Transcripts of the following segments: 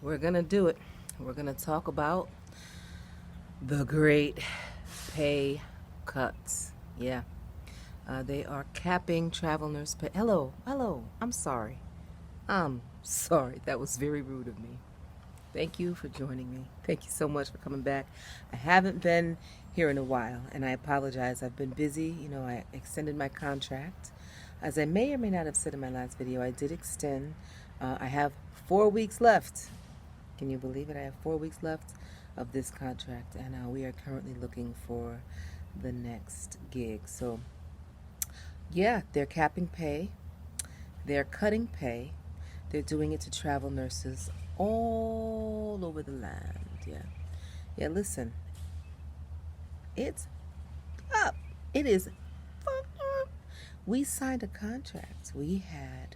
We're going to do it. We're going to talk about the great pay cuts. Yeah. They are capping travel nurse pay. Hello, hello. I'm sorry. I'm sorry. That was very rude of me. Thank you for joining me. Thank you so much for coming back. I haven't been here in a while, and I apologize. I've been busy. I extended my contract. As I may or may not have said in my last video, I did extend. I have 4 weeks left. Can you believe it? I have 4 weeks left of this contract, and we are currently looking for the next gig. So, yeah, they're capping pay, they're cutting pay, they're doing it to travel nurses all over the land. Yeah, yeah. Listen, it's up. It is fucked up. We signed a contract. We had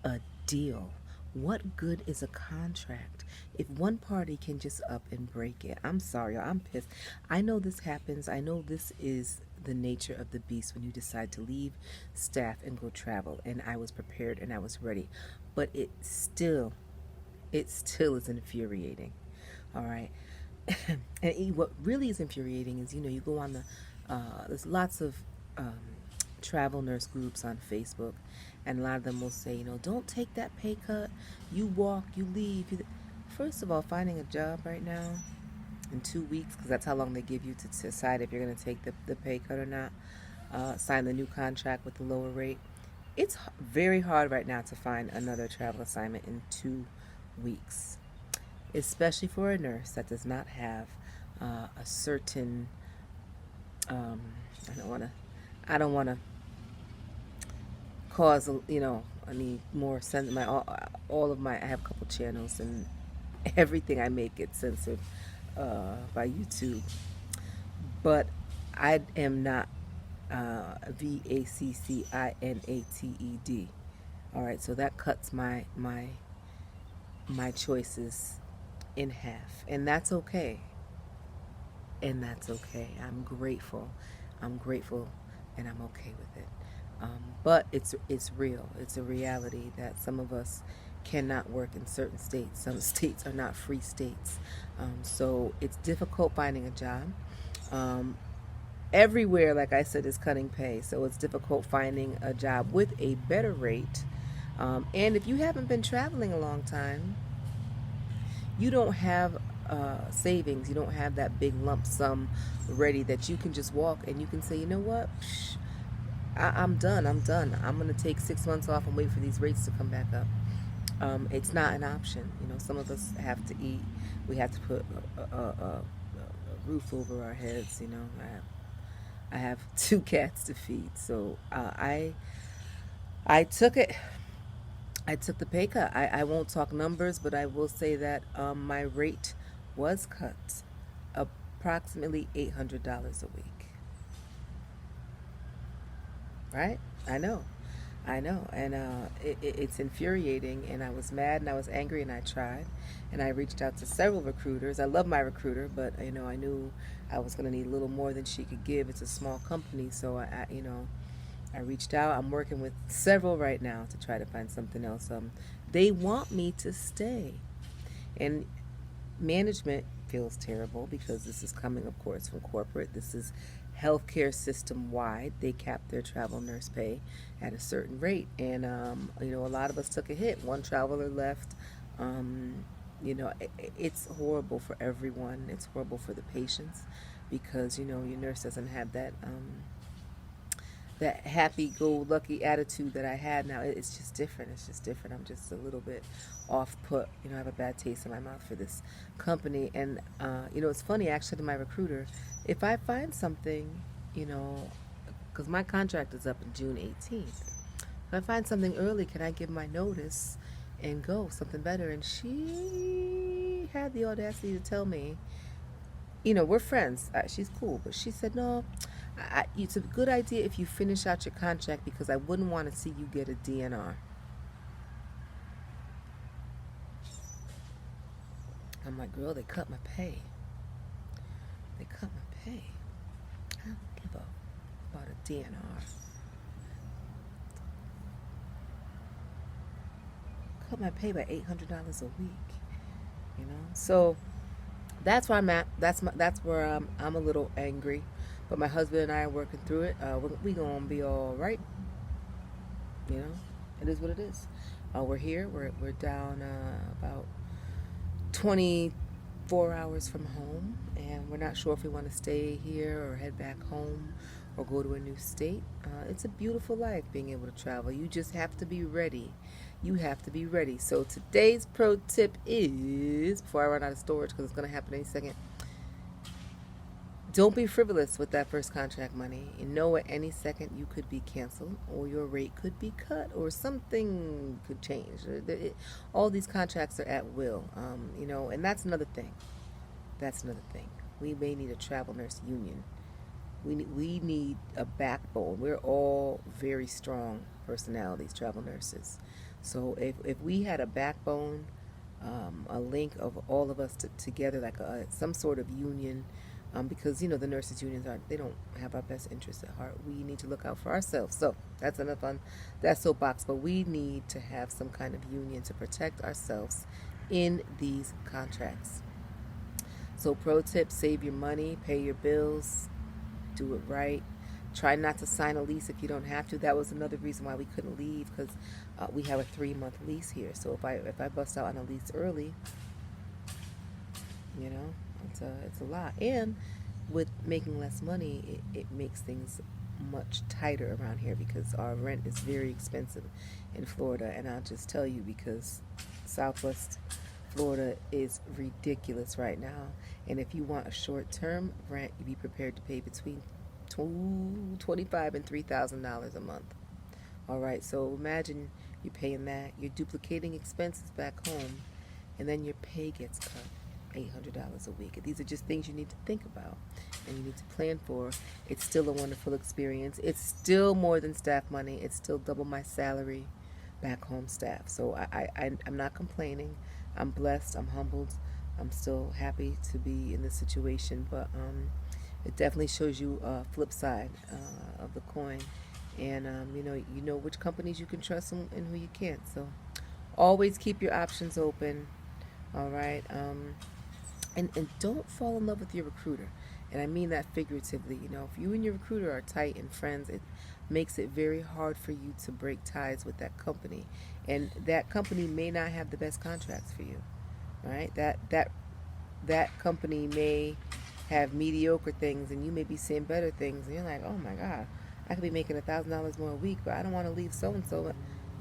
a deal. What good is a contract if one party can just up and break it? I'm sorry, I'm pissed. I know this happens. I know this is the nature of the beast when you decide to leave staff and go travel. And I was prepared and I was ready. But it still is infuriating. All right. And what really is infuriating is, you go on there's lots of um, travel nurse groups on Facebook, and a lot of them will say, don't take that pay cut. You walk, you leave. First of all, finding a job right now in 2 weeks, because that's how long they give you to decide if you're going to take the pay cut or not, sign the new contract with the lower rate. It's very hard right now to find another travel assignment in 2 weeks, especially for a nurse that does not have a certain um, I don't want to cause I need more sense. All of my I have a couple channels, and everything I make gets censored by YouTube. But I am not VACCINATED. All right, so that cuts my choices in half, and that's okay. And that's okay. I'm grateful. I'm grateful, and I'm okay with it. But it's real. It's a reality that some of us cannot work in certain states. Some states are not free states, so it's difficult finding a job. Um, Everywhere, like I said, is cutting pay, so it's difficult finding a job with a better rate. And if you haven't been traveling a long time, you don't have savings. You don't have that big lump sum ready that you can just walk and you can say, you know what? Psh, I'm done. I'm done. I'm going to take 6 months off and wait for these rates to come back up. It's not an option. Some of us have to eat. We have to put a roof over our heads. I have 2 cats to feed. So I took it. I took the pay cut. I won't talk numbers, but I will say that my rate was cut approximately $800 a week. Right? I know. I know. And it's infuriating. And I was mad and I was angry and I tried. And I reached out to several recruiters. I love my recruiter, but I knew I was going to need a little more than she could give. It's a small company, so I reached out. I'm working with several right now to try to find something else. They want me to stay. And management feels terrible because this is coming, of course, from corporate. This is healthcare system wide. They cap their travel nurse pay at a certain rate. And, a lot of us took a hit. One traveler left. It's horrible for everyone. It's horrible for the patients because, your nurse doesn't have that happy-go-lucky attitude that I had. Now it's just different. It's just different. I'm just a little bit off put. I have a bad taste in my mouth for this company. And it's funny actually to my recruiter. If I find something, because my contract is up in June 18th. If I find something early, can I give my notice and go something better? And she had the audacity to tell me, we're friends. She's cool, but she said no. It's a good idea if you finish out your contract because I wouldn't want to see you get a DNR. I'm like, girl, they cut my pay. They cut my pay. I don't give a about a DNR. Cut my pay by $800 a week. So that's where I'm at. That's where I'm a little angry, but my husband and I are working through it. We gonna be all right. You know, it is what it is. We're here. We're down about 24 hours from home, and we're not sure if we want to stay here or head back home or go to a new state. It's a beautiful life being able to travel. You just have to be ready. You have to be ready. So today's pro tip is, before I run out of storage because it's going to happen any second, don't be frivolous with that first contract money. You know, at any second you could be canceled, or your rate could be cut, or something could change. All these contracts are at will, and that's another thing. That's another thing. We may need a travel nurse union. We need a backbone. We're all very strong personalities, travel nurses. So if we had a backbone, a link of all of us together, like some sort of union, because the nurses unions they don't have our best interests at heart. We need to look out for ourselves. So that's enough on that soapbox. But we need to have some kind of union to protect ourselves in these contracts. So pro tip: save your money, pay your bills, do it right. Try not to sign a lease if you don't have to. That was another reason why we couldn't leave, because we have a 3-month lease here. So if I bust out on a lease early, you know, it's a lot. And with making less money, it makes things much tighter around here because our rent is very expensive in Florida. And I'll just tell you, because Southwest Florida is ridiculous right now. And if you want a short-term rent, you be prepared to pay between $25,000 and $3,000 a month. All right, so imagine you're paying that, you're duplicating expenses back home, and then your pay gets cut $800 a week. These are just things you need to think about and you need to plan for. It's still a wonderful experience. It's still more than staff money. It's still double my salary back home staff. So I'm not complaining. I'm blessed. I'm humbled. I'm still happy to be in this situation, but it definitely shows you a flip side of the coin. And you know which companies you can trust and who you can't. So always keep your options open. All right. And don't fall in love with your recruiter. And I mean that figuratively. If you and your recruiter are tight and friends, it makes it very hard for you to break ties with that company. And that company may not have the best contracts for you. Right? That company may have mediocre things, and you may be seeing better things, and you're like, oh my God, I could be making $1,000 more a week, but I don't want to leave so and so.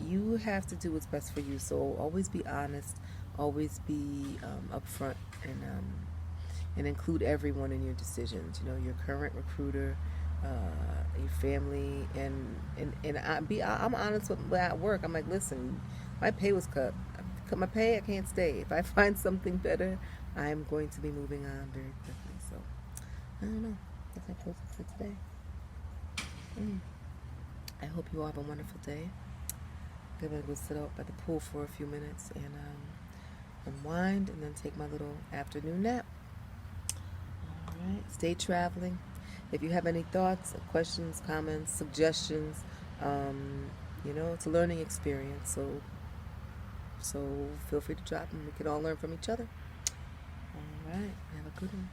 You have to do what's best for you. So always be honest, always be upfront, and include everyone in your decisions. Your current recruiter, your family, and I'm honest with at work. I'm like, listen, my pay was cut. Cut my pay, I can't stay. If I find something better, I'm going to be moving on very quickly. So I don't know. That's my post for today. I hope you all have a wonderful day. I'm gonna go sit out by the pool for a few minutes and unwind, and then take my little afternoon nap. All right. Stay traveling. If you have any thoughts, questions, comments, suggestions, it's a learning experience. So feel free to drop them. We can all learn from each other. All right. Have a good one.